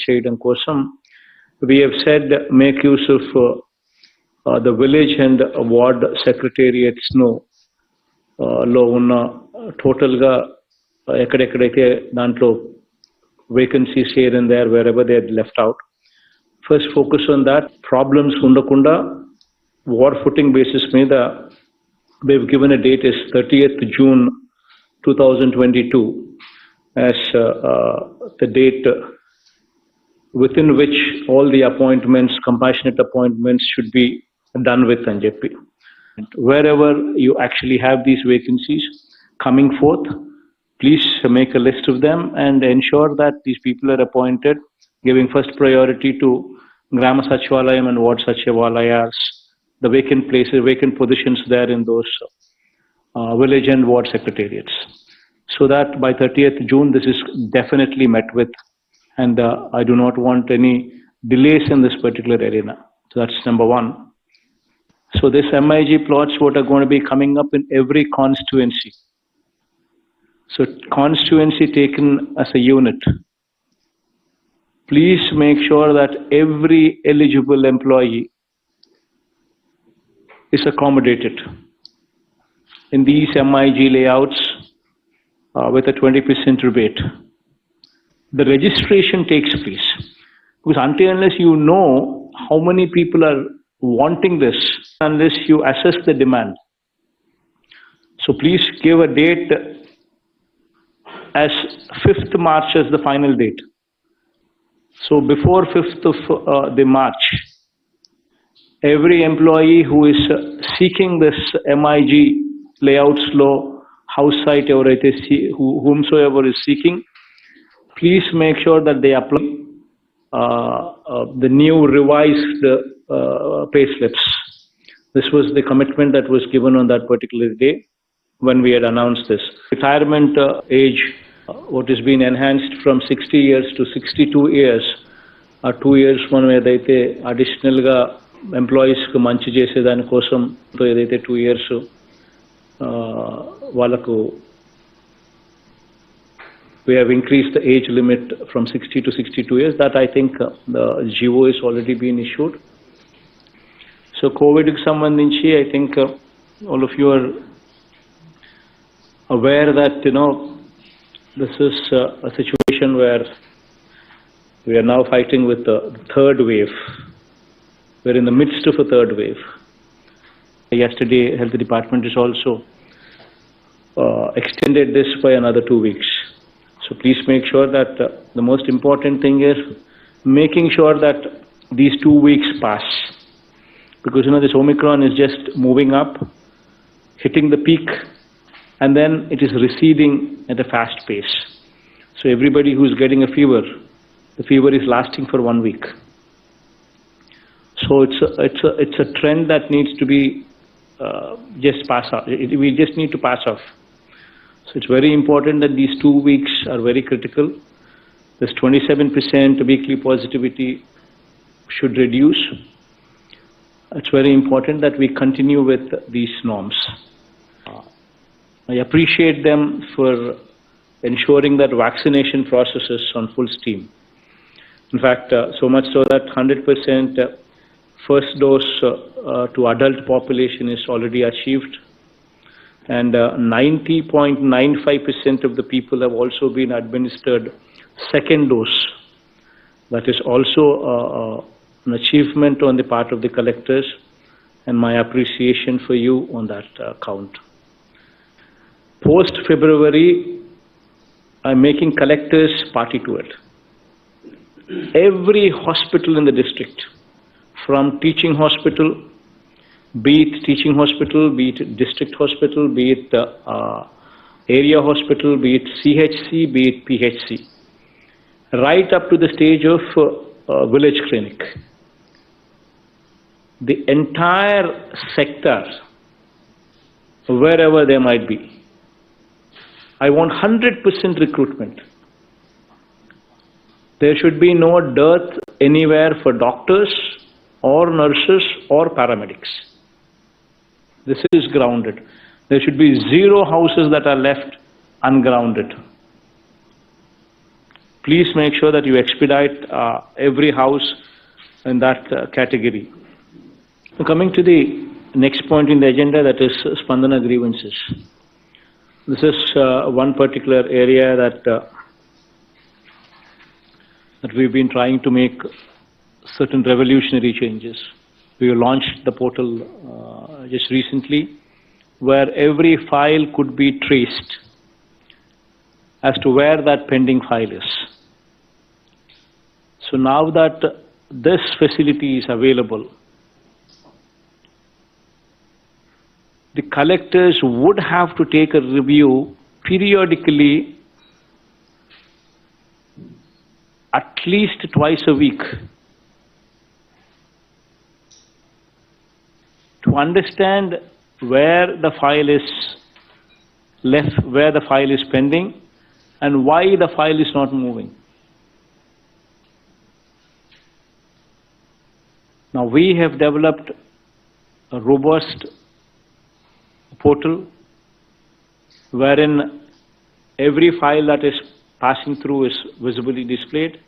చేయడం కోసం we have said make use of the village and ward secretariats లో ఉన్న total గా ఎక్కడెక్కడైతే దాంట్లో vacancies here and there wherever they had left out. First focus on that. Problems undakunda war footing basis మీద they've given a date is 30th June 2022 as the date within which all the appointments, compassionate appointments should be done with and JP. Wherever you actually have these vacancies coming forth, please make a list of them and ensure that these people are appointed, giving first priority to Grama Sachivalayam and Ward Sachivalayas, the vacant places, vacant positions there in those village and ward secretariats. So that by 30th June, this is definitely met with, and I do not want any delays in this particular arena. So that's number one. So this MIG plots what are going to be coming up in every constituency. So constituency taken as a unit. Please make sure that every eligible employee is accommodated in these MIG layouts with a 20% rebate. The registration takes place because until unless you know how many people are wanting this, unless you assess the demand. So please give a date as 5th March as the final date. So before 5th of the March, every employee who is seeking this MIG layouts law, house site, whomsoever is seeking, please make sure that they apply the new revised pay slips. This was the commitment that was given on that particular day when we had announced this. Retirement age, what has been enhanced from 60 years to 62 years, 2 years మనం ఏదైతే అడిషనల్గా ఎంప్లాయీస్కి మంచి చేసేదాని కోసం ఏదైతే 2 years వాళ్ళకు we have increased the age limit from 60 to 62 years. That I think the GO is already been issued. So COVID కి సంబంధించి I think all of you are aware that this is a situation where we are now fighting with the third wave. We're in the midst of a third wave. Yesterday, Health Department has also extended this by another 2 weeks. So please make sure that the most important thing is making sure that these 2 weeks pass. Because this Omicron is just moving up, hitting the peak, and then it is receding at a fast pace. So everybody who's getting a fever, the fever is lasting for 1 week. So it's a trend that needs to be just pass off. We just need to pass off. So it's very important that these 2 weeks are very critical. This 27% weekly positivity should reduce. It's very important that we continue with these norms. I appreciate them for ensuring that vaccination process is on full steam. In fact, so much so that 100% first dose to adult population is already achieved, and 90.95% of the people have also been administered second dose. That is also an achievement on the part of the collectors, and my appreciation for you on that count. Post February, I'm making collectors party to it. Every hospital in the district, from teaching hospital, be it teaching hospital, be it district hospital, be it area hospital, be it CHC, be it PHC, right up to the stage of village clinic. The entire sector, wherever they might be, I want 100% recruitment. There should be no dearth anywhere for doctors or nurses or paramedics. This is grounded. There should be 0 houses that are left ungrounded. please make sure that you expedite every house in that category. So coming to the next point in the agenda, that is Spandana grievances. This is one particular area that we've been trying to make certain revolutionary changes. We launched the portal just recently, where every file could be traced as to where that pending file is. So now that this facility is available, the collectors would have to take a review periodically, at least twice a week, to understand where the file is left, where the file is pending, and why the file is not moving. Now we have developed a robust portal wherein every file that is passing through is visibly displayed.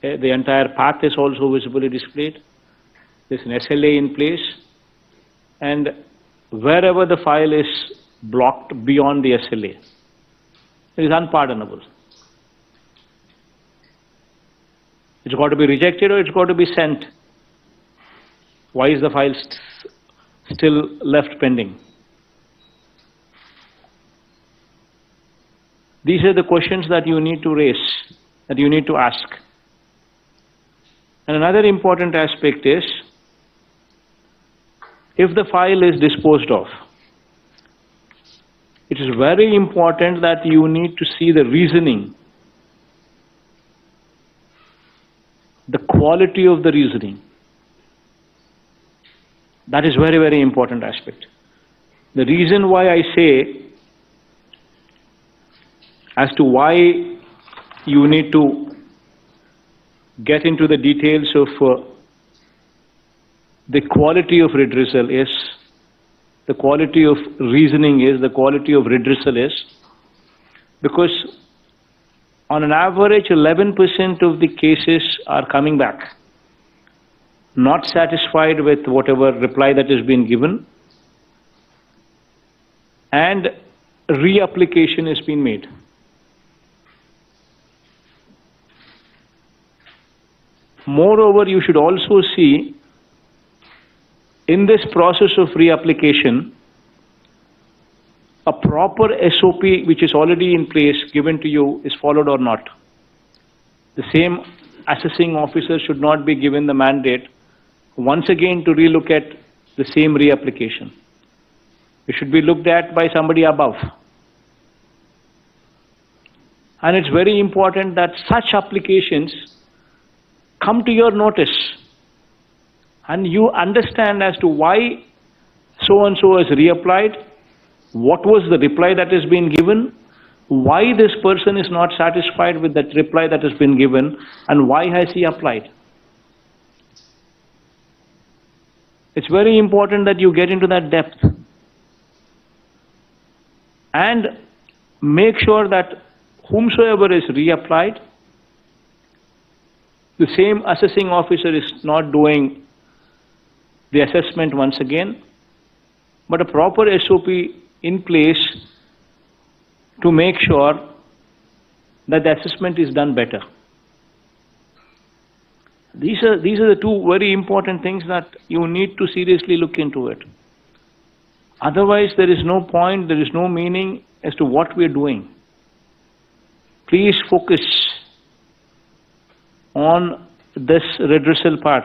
The entire path is also visibly displayed. There's an SLA in place, and wherever the file is blocked beyond the SLA, it is unpardonable. It's got to be rejected or it's got to be sent. Why is the file still left pending? These are the questions that you need to raise, that you need to ask. And another important aspect is, if the file is disposed of, it is very important that you need to see the reasoning, the quality of the reasoning. That is very, very important aspect. The reason why I say as to why you need to get into the details of the quality of redressal is, the quality of reasoning is, the quality of redressal is, because on an average 11% of the cases are coming back, not satisfied with whatever reply that has been given, and reapplication has been made. Moreover, you should also see in this process of reapplication, a proper SOP which is already in place given to you is followed or not. The same assessing officer should not be given the mandate once again to relook at the same reapplication. It should be looked at by somebody above. And it's very important that such applications come to your notice and you understand as to why so-and-so has reapplied, what was the reply that has been given, why this person is not satisfied with that reply that has been given, and why has he applied. It's very important that you get into that depth and make sure that whomsoever is reapplied, the same assessing officer is not doing the assessment once again, but a proper SOP in place to make sure that the assessment is done better. These are the two very important things that you need to seriously look into it. Otherwise, there is no point, there is no meaning as to what we are doing. Please focus on this redressal part.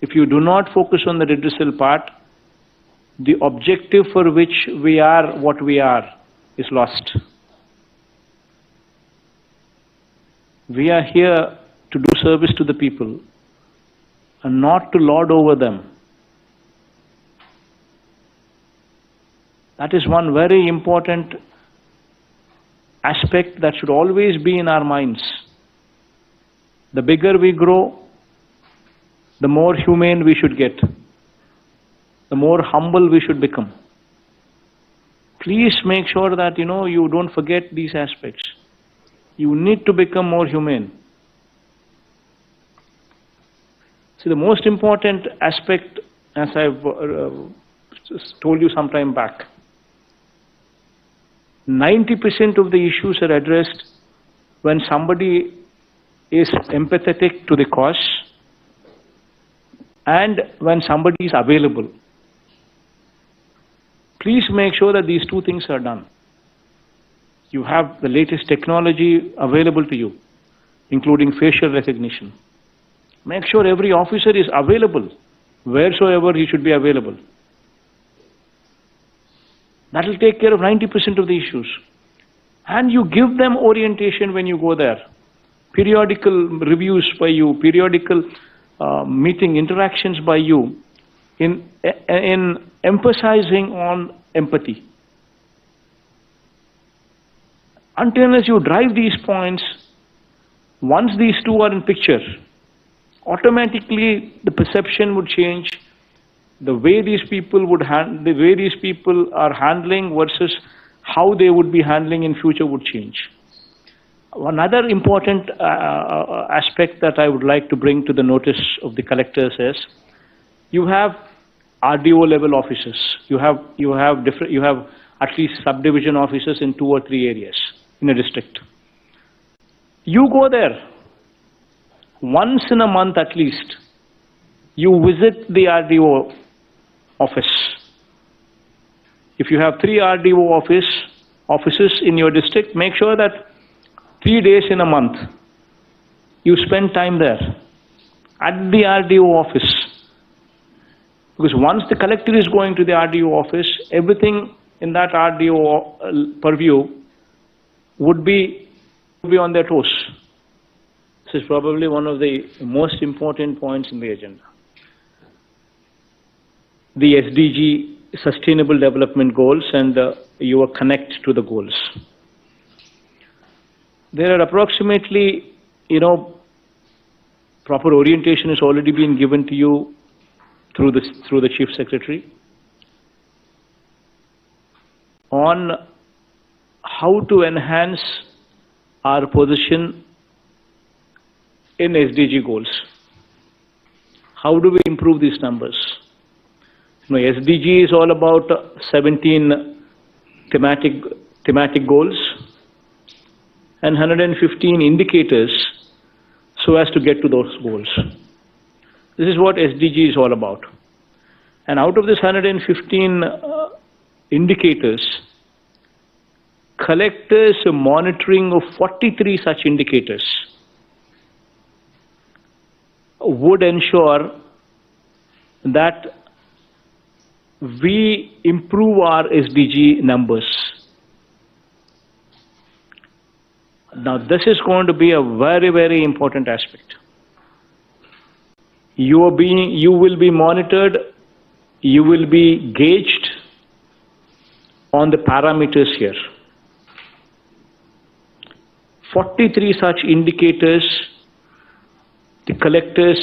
If you do not focus on the redressal part, the objective for which we are what we are is lost. We are here to do service to the people and not to lord over them. That is one very important aspect that should always be in our minds. The bigger we grow, the more humane we should get, the more humble we should become. Please make sure that you don't forget these aspects. You need to become more humane. See, the most important aspect, as I've told you some time back, 90% of the issues are addressed when somebody is empathetic to the cause and when somebody is available. Please make sure that these two things are done. You have the latest technology available to you, including facial recognition. Make sure every officer is available, wheresoever he should be available. That will take care of 90% of the issues. And you give them orientation when you go there. Periodical reviews by you, periodical meeting interactions by you, in emphasizing on empathy. Until as you drive these points, once these two are in picture, automatically the perception would change. The way these people are handling versus how they would be handling in future would change. Another important aspect that I would like to bring to the notice of the collectors is, you have RDO level officers. You have at least subdivision officers in 2 or 3 areas in a district. You go there once in a month at least. You visit the RDO office. If you have 3 RDO offices in your district, make sure that 3 days in a month you spend time there at the RDO office. Because once the collector is going to the RDO office, everything in that RDO purview would be on their toes. This is probably one of the most important points in the agenda. The SDG, Sustainable Development Goals, and your connect to the goals. There are approximately, proper orientation has already been given to you through the Chief Secretary on how to enhance our position in SDG goals. How do we improve these numbers? SDG is all about 17 thematic goals and 115 indicators so as to get to those goals. This is what SDG is all about. And out of this 115 indicators, collectors monitoring of 43 such indicators would ensure that we improve our SDG numbers. Now, this is going to be a very, very important aspect. You will be monitored, you will be gauged on the parameters here. 43 such indicators, the collectors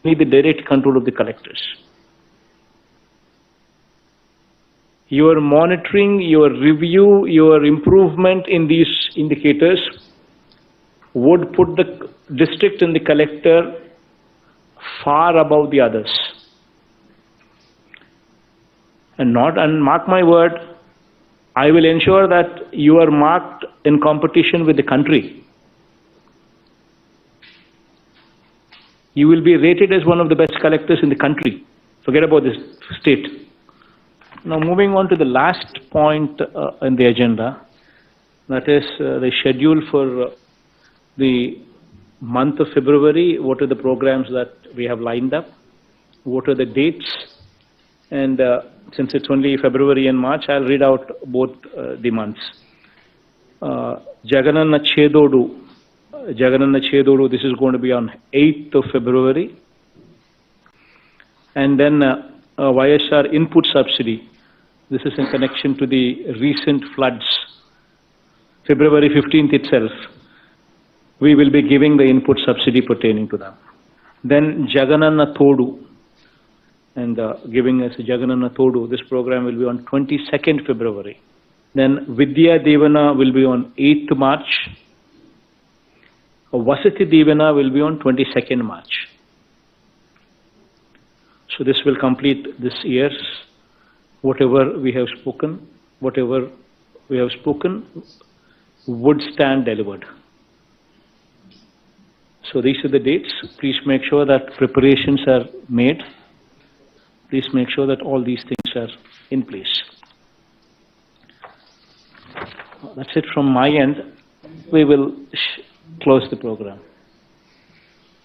need the direct control of the collectors. Your monitoring, your review, your improvement in these indicators would put the district and the collector far above the others. And mark my word, I will ensure that you are marked in competition with the country. You will be rated as one of the best collectors in the country. Forget about this state. Now, moving on to the last point in the agenda, that is the schedule for the month of February. What are the programs that we have lined up? What are the dates? And since it's only February and March, I'll read out both the months. Jagananna Chedodu, this is going to be on 8th of February. And then YSR input subsidy. This is in connection to the recent floods. February 15th itself, we will be giving the input subsidy pertaining to them. Then Jagananna Thodu, and giving us Jagananna Thodu. This program will be on 22nd February. Then Vidya Devana will be on 8th March. Vasati Divana will be on 22nd March. So this will complete this year's whatever we have spoken would stand delivered. So these are the dates. Please make sure that preparations are made. Please make sure that all these things are in place. That's it from my end. We will close the program.